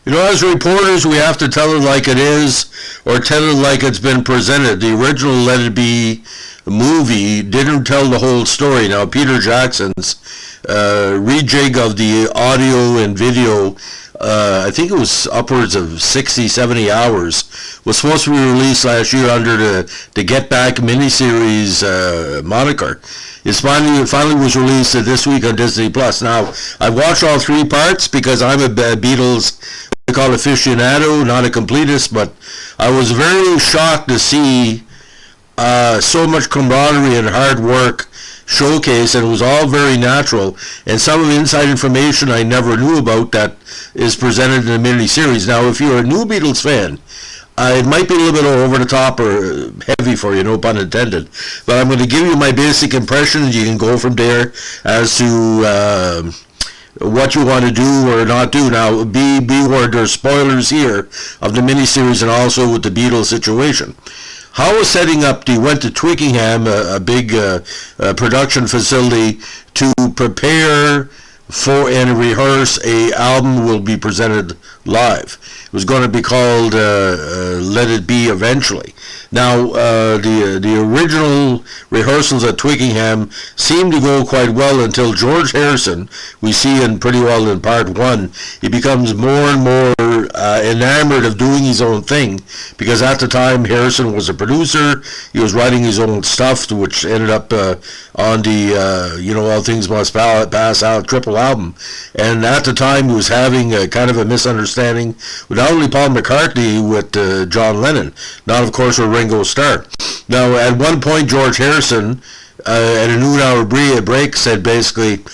You know, as reporters, we have to tell it like it is, or tell it like it's been presented. The original Let It Be movie didn't tell the whole story. Now, Peter Jackson's rejig of the audio and video, I think it was upwards of 60, 70 hours, was supposed to be released last year under the Get Back miniseries moniker. It finally was released this week on Disney Plus. Now, I've watched all three parts because I'm a Beatles, what they call aficionado, not a completist, but I was very shocked to see so much camaraderie and hard work showcase, and it was all very natural, and some of the inside information I never knew about that is presented in the mini-series. Now, if you're a new Beatles fan, it might be a little bit over the top or heavy for you, no pun intended, but I'm going to give you my basic impressions. You can go from there as to what you want to do or not do. Now, be warned, there's spoilers here of the miniseries and also with the Beatles situation. How was setting up, they went to Twickenham, a big production facility, to prepare for and rehearse a album will be presented live. It was going to be called Let It Be eventually. Now, the original rehearsals at Twickenham seemed to go quite well until George Harrison, we see in pretty well in part one, he becomes more and more enamored of doing his own thing, because at the time Harrison was a producer, he was writing his own stuff, which ended up on the All Things Must Pass Out triple album. And at the time he was having a kind of a misunderstanding with not only Paul McCartney, with John Lennon, not of course with Ringo Starr. Now, at one point George Harrison at a noon hour break said basically,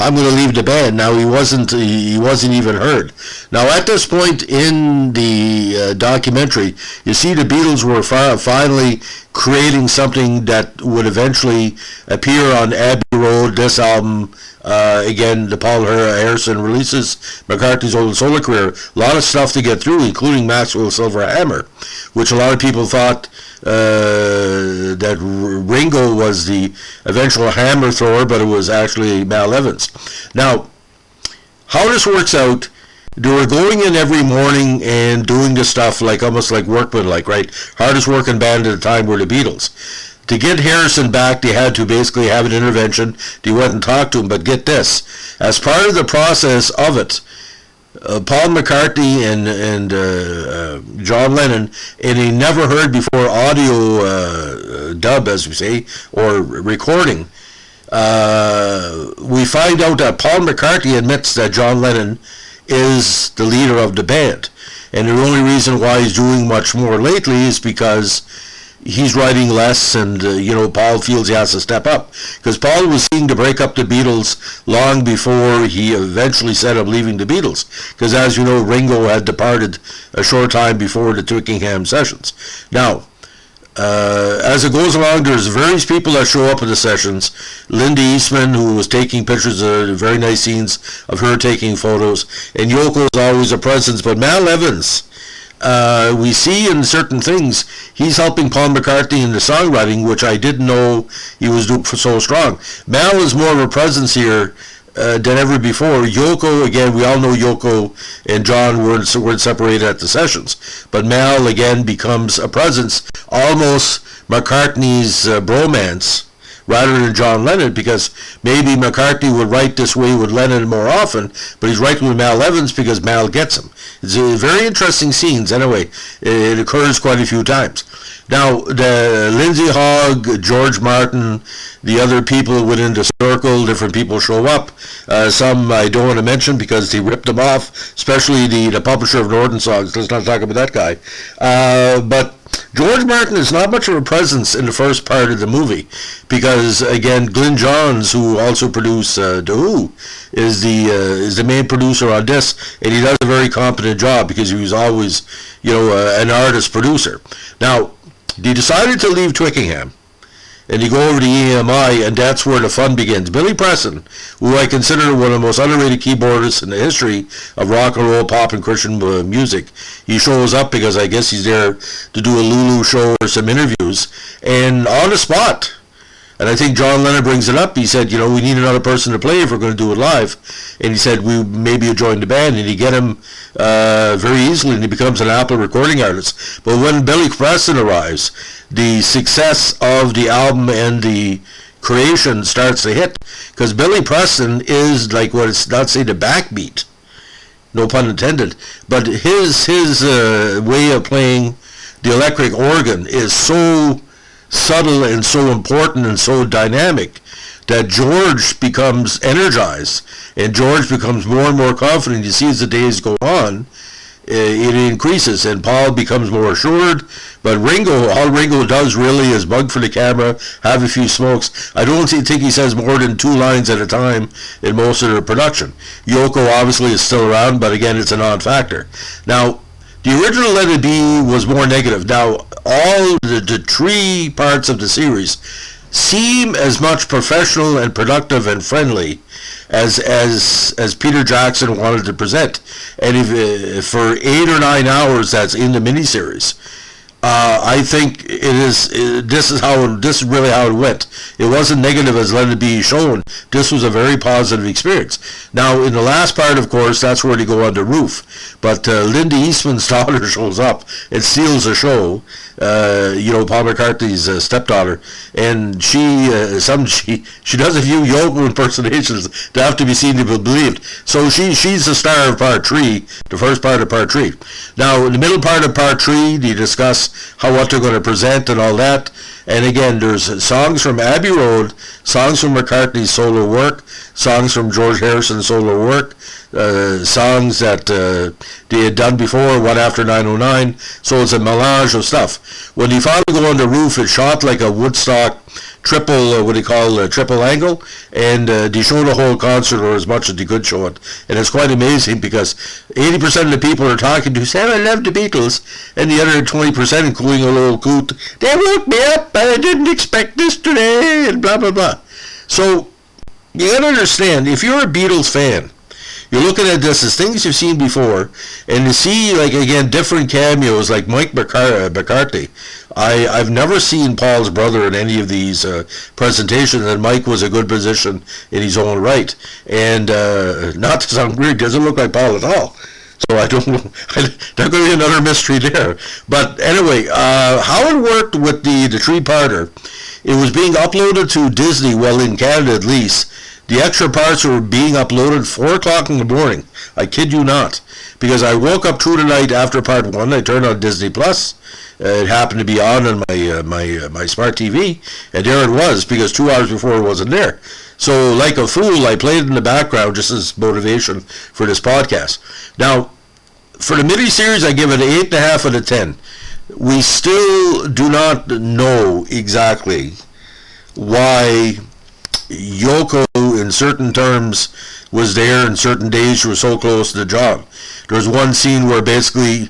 I'm going to leave the band. Now, he wasn't even heard. Now, at this point in the documentary, you see the Beatles were finally creating something that would eventually appear on Abbey Road, this album. Again, the Paul Harrison releases McCartney's old solo career. A lot of stuff to get through, including Maxwell Silver Hammer, which a lot of people thought that Ringo was the eventual hammer thrower, but it was actually Mal Evans. Now, how this works out, they were going in every morning and doing the stuff like almost like workmanlike, right? Hardest working band at the time were the Beatles. To get Harrison back, they had to basically have an intervention. They went and talked to him, but get this. As part of the process of it, Paul McCartney and John Lennon, in a never heard before audio dub, as we say, or recording, we find out that Paul McCartney admits that John Lennon is the leader of the band. And the only reason why he's doing much more lately is because he's writing less, and Paul feels he has to step up, because Paul was seeking to break up the Beatles long before he eventually said I'm leaving the Beatles, because as you know, Ringo had departed a short time before the Twickenham sessions. Now, as it goes along, there's various people that show up at the sessions. Linda Eastman, who was taking pictures of very nice scenes of her taking photos, and Yoko is always a presence, but Mal Evans, we see in certain things, he's helping Paul McCartney in the songwriting, which I didn't know he was doing so strong. Mal is more of a presence here than ever before. Yoko, again, we all know Yoko and John weren't separated at the sessions, but Mal again becomes a presence, almost McCartney's bromance, rather than John Lennon, because maybe McCartney would write this way with Lennon more often, but he's writing with Mal Evans because Mal gets him. It's very interesting scenes. Anyway, it occurs quite a few times. Now, the Lindsay Hogg, George Martin, the other people within the circle, different people show up. Some I don't want to mention because they ripped them off, especially the publisher of Northern Songs. Let's not talk about that guy. But George Martin is not much of a presence in the first part of the movie, because again, Glyn Johns, who also produced The Who, is the main producer on this, and he does a very competent job because he was always, an artist producer. Now, they decided to leave Twickenham, and you go over to EMI, and that's where the fun begins. Billy Preston, who I consider one of the most underrated keyboardists in the history of rock and roll, pop, and Christian music, he shows up because I guess he's there to do a Lulu show or some interviews, and on the spot, And I think John Lennon brings it up. He said, we need another person to play if we're going to do it live. And he said, maybe you join the band. And you get him very easily, and he becomes an Apple recording artist. But when Billy Preston arrives, the success of the album and the creation starts to hit. Because Billy Preston is like what it's not say the backbeat, no pun intended, but his way of playing the electric organ is so subtle and so important and so dynamic that George becomes energized, and George becomes more and more confident. You see, as the days go on, it increases, and Paul becomes more assured. But all Ringo does really is bug for the camera, have a few smokes. I don't think he says more than 2 lines at a time in most of the production. Yoko obviously is still around, but again, it's a non-factor. Now, the original Let It Be was more negative. Now, all the 3 parts of the series seem as much professional and productive and friendly as Peter Jackson wanted to present. And if for 8 or 9 hours that's in the miniseries, I think this is really how it went. It wasn't negative as Let It Be shown. This was a very positive experience. Now, in the last part, of course, that's where they go on the roof. But Linda Eastman's daughter shows up and steals the show. Paul McCartney's stepdaughter, and she does a few Yoko impersonations that have to be seen to be believed. So she's the star of part 3, the first part of part 3. Now, in the middle part of part 3, they discuss what they're going to present and all that. And again, there's songs from Abbey Road, songs from McCartney's solo work, songs from George Harrison's solo work, songs that they had done before, One After 909. So it's a melange of stuff. When you finally go on the roof, it's shot like a Woodstock triple angle, and they show the whole concert, or as much as they could show it. And it's quite amazing because 80% of the people are talking to say, I love the Beatles, and the other 20%, including a little coot, they woke me up, I didn't expect this today, and blah, blah, blah. So, you gotta understand, if you're a Beatles fan, you're looking at this as things you've seen before, and to see, like, again, different cameos, like Mike McCartney. I've never seen Paul's brother in any of these presentations, and Mike was a good position in his own right. And not to sound weird, doesn't look like Paul at all. So I don't know. There's going to be another mystery there. But anyway, how it worked with the 3-parter, it was being uploaded to Disney, well, in Canada at least. The extra parts were being uploaded 4 o'clock in the morning. I kid you not. Because I woke up through the night after part 1. I turned on Disney Plus. It happened to be on my smart TV. And there it was, because 2 hours before it wasn't there. So, like a fool, I played it in the background just as motivation for this podcast. Now, for the miniseries, I give it an 8.5 out of 10. We still do not know exactly why Yoko, in certain terms, was there, and certain days she was so close to John. There's one scene where basically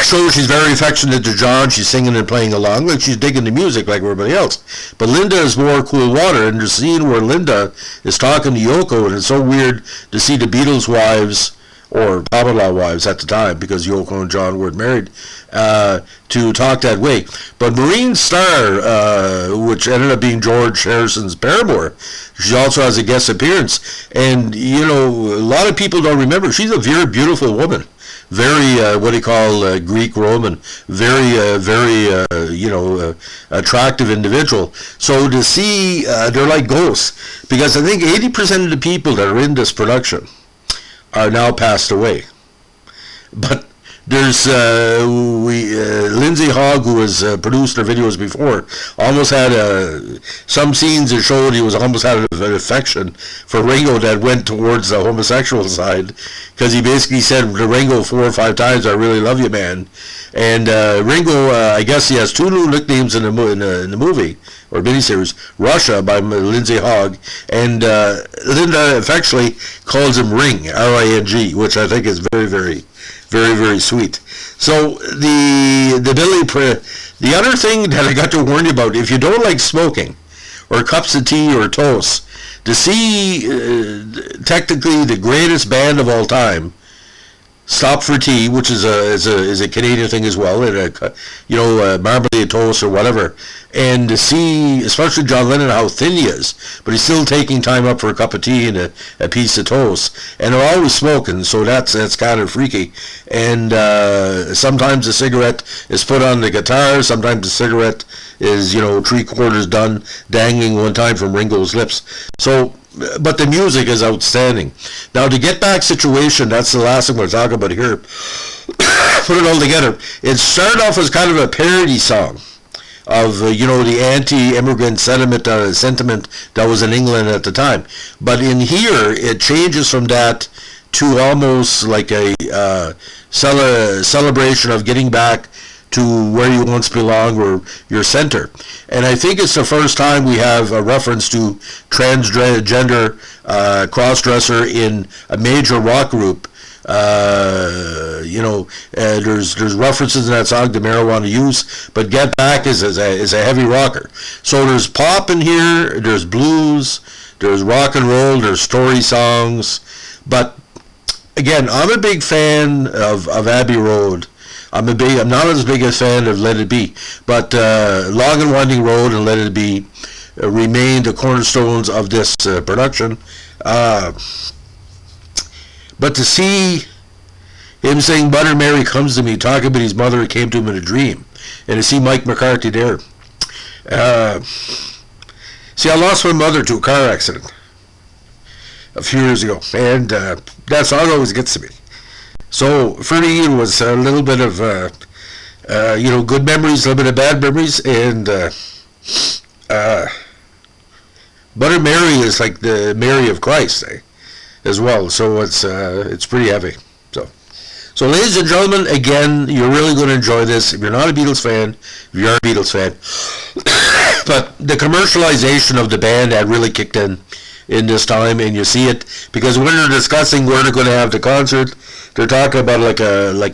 shows she's very affectionate to John. She's singing and playing along, like she's digging the music like everybody else. But Linda is more cool water, and there's a scene where Linda is talking to Yoko, and it's so weird to see the Beatles' wives, or common-law wives at the time, because Yoko and John weren't married, to talk that way. But Maureen Starr, which ended up being George Harrison's paramour, she also has a guest appearance. And, a lot of people don't remember, she's a very beautiful woman. Very, Greek Roman, very, attractive individual. So to see, they're like ghosts, because I think 80% of the people that are in this production are now passed away. But there's Lindsay Hogg, who has produced our videos before, almost had some scenes that showed he was almost had an affection for Ringo that went towards the homosexual side, because he basically said to Ringo 4 or 5 times, "I really love you, man." And Ringo, I guess he has 2 new nicknames in the movie or miniseries: Russia by Lindsay Hogg, and Linda affectionately calls him Ring, R-I-N-G, which I think is very, very, very, very sweet. So the other thing that I got to warn you about, if you don't like smoking or cups of tea or toast, to see technically the greatest band of all time Stop for tea, which is a Canadian thing as well, and marmalade toast or whatever, and to see, especially John Lennon, how thin he is, but he's still taking time up for a cup of tea and a piece of toast, and they're always smoking, so that's kind of freaky. And sometimes a cigarette is put on the guitar, sometimes the cigarette is 3/4 done, dangling one time from Ringo's lips. So. But the music is outstanding. Now, to Get Back Situation, that's the last thing we're talking about here. Put it all together. It started off as kind of a parody song of, the anti-immigrant sentiment that was in England at the time. But in here, it changes from that to almost like a celebration of getting back to where you once belong or your center. And I think it's the first time we have a reference to transgender cross-dresser in a major rock group. There's references in that song to marijuana use, but Get Back is a heavy rocker. So there's pop in here, there's blues, there's rock and roll, there's story songs. But again, I'm a big fan of Abbey Road. I'm not as big a fan of Let It Be, but Long and Winding Road and Let It Be remain the cornerstones of this production. But to see him saying Mother Mary comes to me, talking about his mother who came to him in a dream, and to see Mike McCarthy there. See, I lost my mother to a car accident a few years ago, and that song always gets to me. So for me, it was a little bit of, good memories, a little bit of bad memories, and Mother Mary is like the Mary of Christ, as well. So it's pretty heavy. So ladies and gentlemen, again, you're really going to enjoy this. If you're not a Beatles fan, if you are a Beatles fan, but the commercialization of the band had really kicked in this time, and you see it because when they're discussing where they're going to have the concert, they're talking about like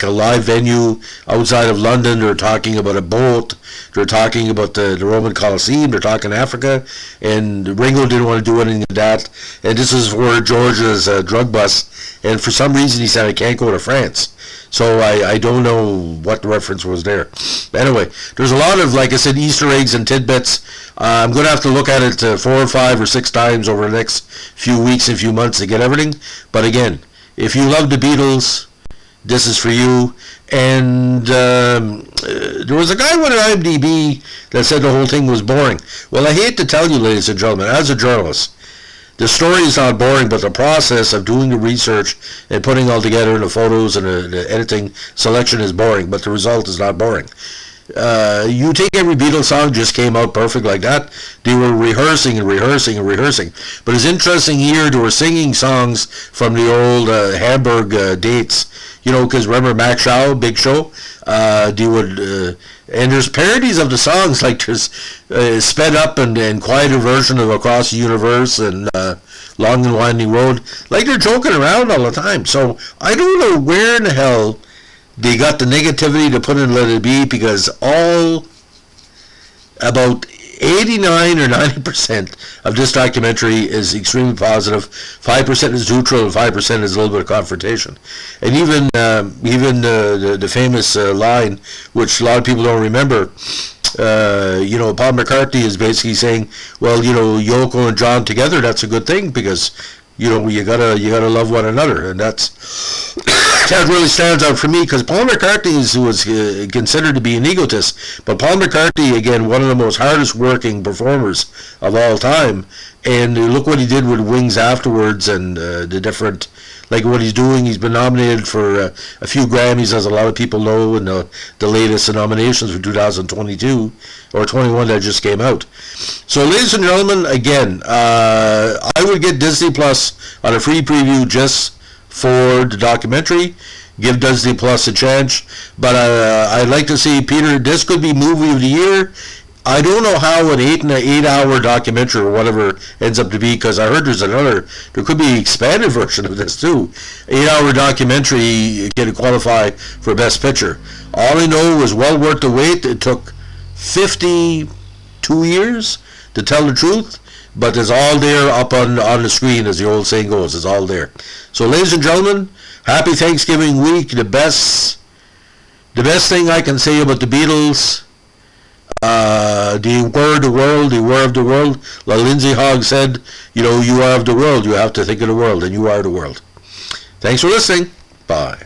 a live venue outside of London. They're talking about a boat. They're talking about the Roman Colosseum. They're talking Africa, and Ringo didn't want to do anything of that. And this is for George's drug bust, and for some reason he said I can't go to France. So I don't know what the reference was there. Anyway, there's a lot of, like I said, Easter eggs and tidbits. I'm going to have to look at it 4 or 5 or 6 times over the next few weeks and few months to get everything. But again, if you love the Beatles, this is for you. And there was a guy with an IMDb that said the whole thing was boring. Well, I hate to tell you, ladies and gentlemen, as a journalist, the story is not boring, but the process of doing the research and putting all together the photos and the editing selection is boring, but the result is not boring. You take every Beatles song just came out perfect like that. They were rehearsing and rehearsing and rehearsing. But it's interesting here, they were singing songs from the old Hamburg dates, because remember Mac Shaw, Big Show? They would, and there's parodies of the songs, like there's sped up and quieter version of Across the Universe and Long and Winding Road. Like they're joking around all the time. So I don't know where in the hell they got the negativity to put in Let It Be, because about 89 or 90% of this documentary is extremely positive. 5% is neutral, and 5% is a little bit of confrontation. And even the famous line, which a lot of people don't remember, Paul McCartney is basically saying, well, Yoko and John together, that's a good thing, because you gotta love one another, and that really stands out for me, because Paul McCartney was considered to be an egotist, but Paul McCartney, again, one of the most hardest working performers of all time, and look what he did with Wings afterwards, and the different, like what he's doing. He's been nominated for a few Grammys, as a lot of people know, and the latest nominations for 2022 or 21 that just came out. So, ladies and gentlemen, again, I would get Disney Plus on a free preview just for the documentary. Give Disney Plus a chance. But I'd like to see, Peter, this could be movie of the year. I don't know how an 8-hour documentary or whatever ends up to be, because I heard there could be an expanded version of this too. 8-hour documentary can qualify for Best Picture. All I know is well worth the wait. It took 52 years to tell the truth, but it's all there up on the screen, as the old saying goes. It's all there. So, ladies and gentlemen, happy Thanksgiving week. The best thing I can say about the Beatles, they were the world, they were of the world. Like Lindsay Hogg said, you are of the world, you have to think of the world, and you are the world. Thanks for listening. Bye.